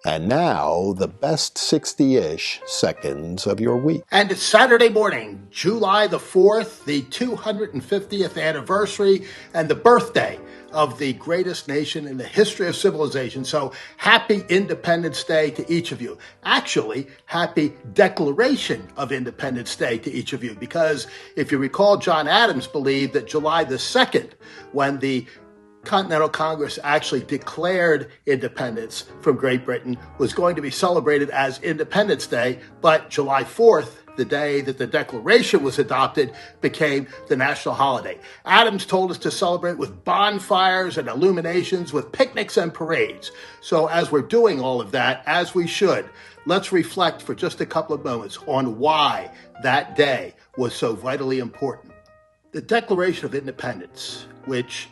And now, the best 60-ish seconds of your week. And it's Saturday morning, July the 4th, the 250th anniversary and the birthday of the greatest nation in the history of civilization. So happy Independence Day to each of you. Actually, happy Declaration of Independence Day to each of you. Because if you recall, John Adams believed that July the 2nd, when the Continental Congress actually declared independence from Great Britain, was going to be celebrated as Independence Day, but July 4th, the day that the Declaration was adopted, became the national holiday. Adams told us to celebrate with bonfires and illuminations, with picnics and parades. So as we're doing all of that, as we should, let's reflect for just a couple of moments on why that day was so vitally important. The Declaration of Independence, which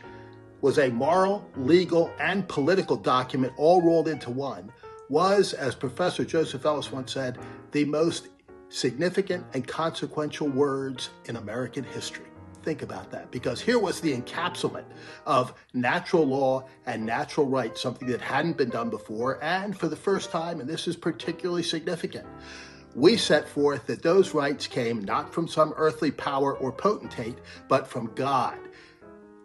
was a moral, legal, and political document all rolled into one, was, as Professor Joseph Ellis once said, the most significant and consequential words in American history. Think about that, because here was the encapsulation of natural law and natural rights, something that hadn't been done before, and for the first time, and this is particularly significant, we set forth that those rights came not from some earthly power or potentate, but from God,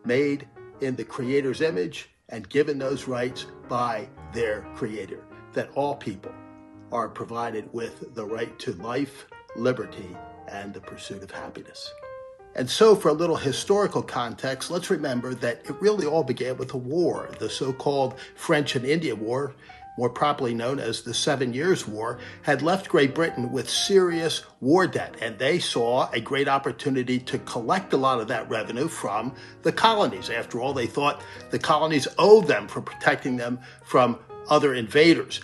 made in the Creator's image and given those rights by their Creator, that all people are provided with the right to life, liberty, and the pursuit of happiness. And so for a little historical context, let's remember that it really all began with a war, the so-called French and Indian War, more properly known as the 7 Years' War, had left Great Britain with serious war debt, and they saw a great opportunity to collect a lot of that revenue from the colonies. After all, they thought the colonies owed them for protecting them from other invaders.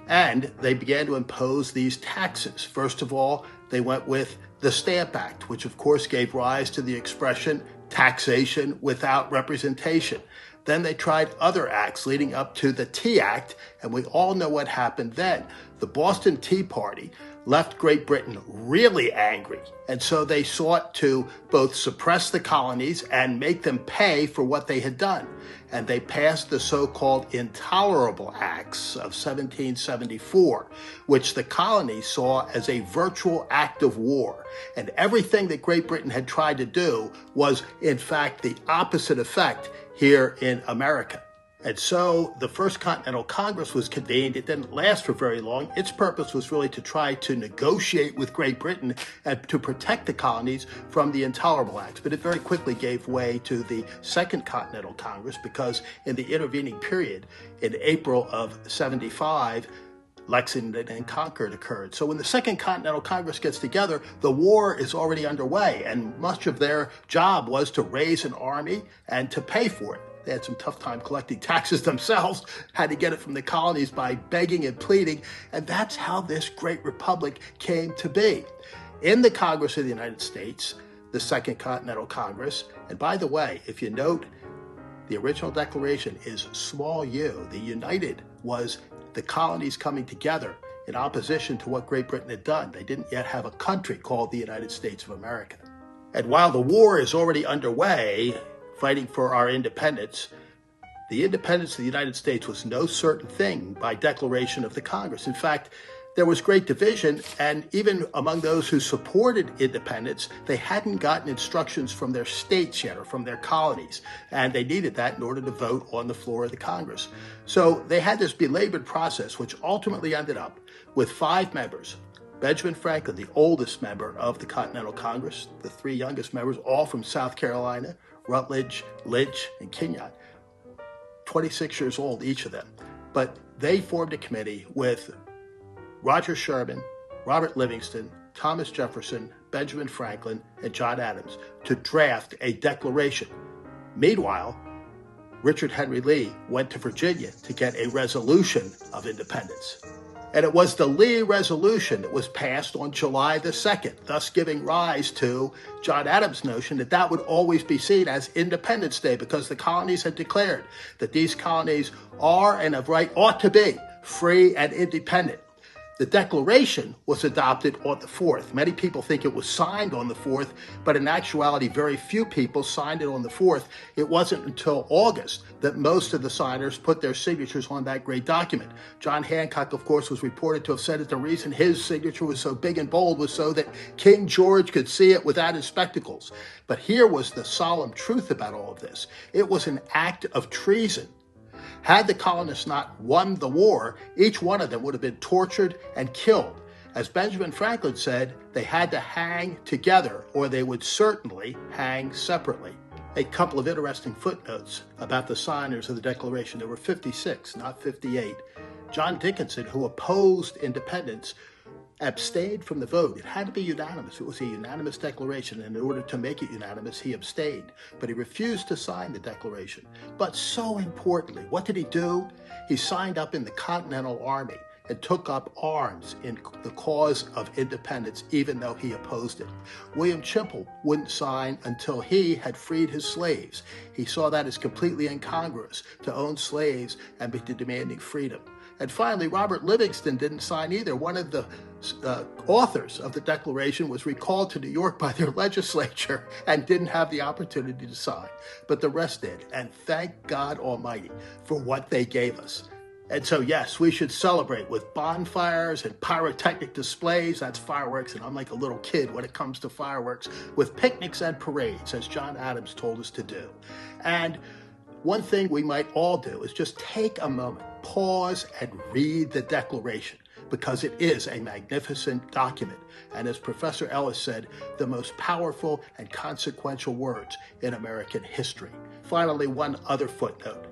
And they began to impose these taxes. First of all, they went with the Stamp Act, which of course gave rise to the expression taxation without representation. Then they tried other acts leading up to the Tea Act, and we all know what happened then. The Boston Tea Party left Great Britain really angry, and so they sought to both suppress the colonies and make them pay for what they had done. And they passed the so-called Intolerable Acts of 1774, which the colonies saw as a virtual act of war. And everything that Great Britain had tried to do was, in fact, the opposite effect here in America. And so the First Continental Congress was convened. It didn't last for very long. Its purpose was really to try to negotiate with Great Britain and to protect the colonies from the Intolerable Acts. But it very quickly gave way to the Second Continental Congress, because in the intervening period, in April of 75, Lexington and Concord occurred. So when the Second Continental Congress gets together, the war is already underway, and much of their job was to raise an army and to pay for it. They had some tough time collecting taxes themselves, had to get it from the colonies by begging and pleading, and that's how this great republic came to be. In the Congress of the United States, the Second Continental Congress, and by the way, if you note, the original declaration is small u. The United was the colonies coming together in opposition to what Great Britain had done. They didn't yet have a country called the United States of America. And while the war is already underway, fighting for our independence, the independence of the United States was no certain thing by declaration of the Congress. In fact, there was great division, and even among those who supported independence, they hadn't gotten instructions from their states yet or from their colonies, and they needed that in order to vote on the floor of the Congress. So they had this belabored process, which ultimately ended up with 5 members. Benjamin Franklin, the oldest member of the Continental Congress, the 3 youngest members, all from South Carolina, Rutledge, Lynch, and Kenyon, 26 years old, each of them. But they formed a committee with Roger Sherman, Robert Livingston, Thomas Jefferson, Benjamin Franklin, and John Adams to draft a declaration. Meanwhile, Richard Henry Lee went to Virginia to get a resolution of independence. And it was the Lee resolution that was passed on July the 2nd, thus giving rise to John Adams' notion that that would always be seen as Independence Day, because the colonies had declared that these colonies are and of right ought to be free and independent. The Declaration was adopted on the 4th. Many people think it was signed on the 4th, but in actuality, very few people signed it on the 4th. It wasn't until August that most of the signers put their signatures on that great document. John Hancock, of course, was reported to have said that the reason his signature was so big and bold was so that King George could see it without his spectacles. But here was the solemn truth about all of this. It was an act of treason. Had the colonists not won the war, each one of them would have been tortured and killed. As Benjamin Franklin said, they had to hang together or they would certainly hang separately. A couple of interesting footnotes about the signers of the Declaration. There were 56, not 58. John Dickinson, who opposed independence, abstained from the vote. It had to be unanimous. It was a unanimous declaration, and in order to make it unanimous, he abstained. But he refused to sign the declaration. But so importantly, what did he do? He signed up in the Continental Army and took up arms in the cause of independence, even though he opposed it. William Chimple wouldn't sign until he had freed his slaves. He saw that as completely incongruous to own slaves and be demanding freedom. And finally, Robert Livingston didn't sign either. One of the authors of the Declaration was recalled to New York by their legislature and didn't have the opportunity to sign. But the rest did. And thank God Almighty for what they gave us. And so, yes, we should celebrate with bonfires and pyrotechnic displays. That's fireworks, and I'm like a little kid when it comes to fireworks, with picnics and parades, as John Adams told us to do. And one thing we might all do is just take a moment, pause, and read the Declaration, because it is a magnificent document. And as Professor Ellis said, the most powerful and consequential words in American history. Finally, one other footnote.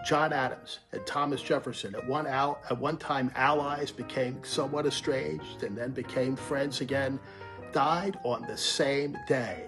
John Adams and Thomas Jefferson, at one time allies, became somewhat estranged and then became friends again, died on the same day.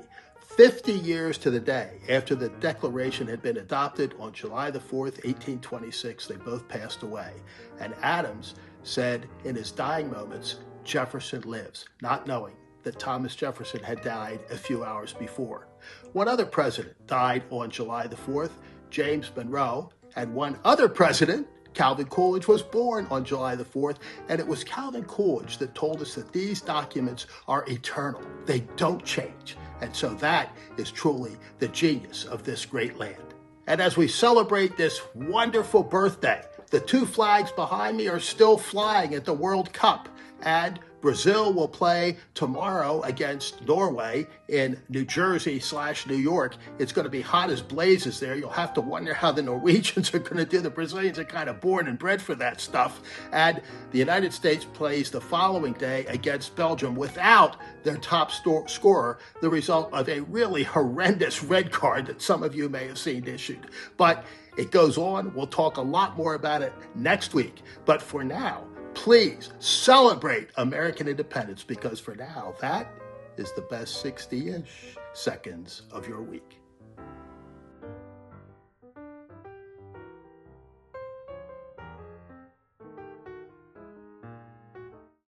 50 years to the day after the Declaration had been adopted on July the 4th, 1826, they both passed away. And Adams said in his dying moments, Jefferson lives, not knowing that Thomas Jefferson had died a few hours before. One other president died on July the 4th, James Monroe, and one other president, Calvin Coolidge, was born on July the 4th, and it was Calvin Coolidge that told us that these documents are eternal. They don't change. And so that is truly the genius of this great land. And as we celebrate this wonderful birthday, the two flags behind me are still flying at the World Cup, and Brazil will play tomorrow against Norway in New Jersey/New York. It's going to be hot as blazes there. You'll have to wonder how the Norwegians are going to do. The Brazilians are kind of born and bred for that stuff. And the United States plays the following day against Belgium without their top scorer, the result of a really horrendous red card that some of you may have seen issued. But it goes on. We'll talk a lot more about it next week. But for now, please celebrate American independence, because for now, that is the best 60-ish seconds of your week.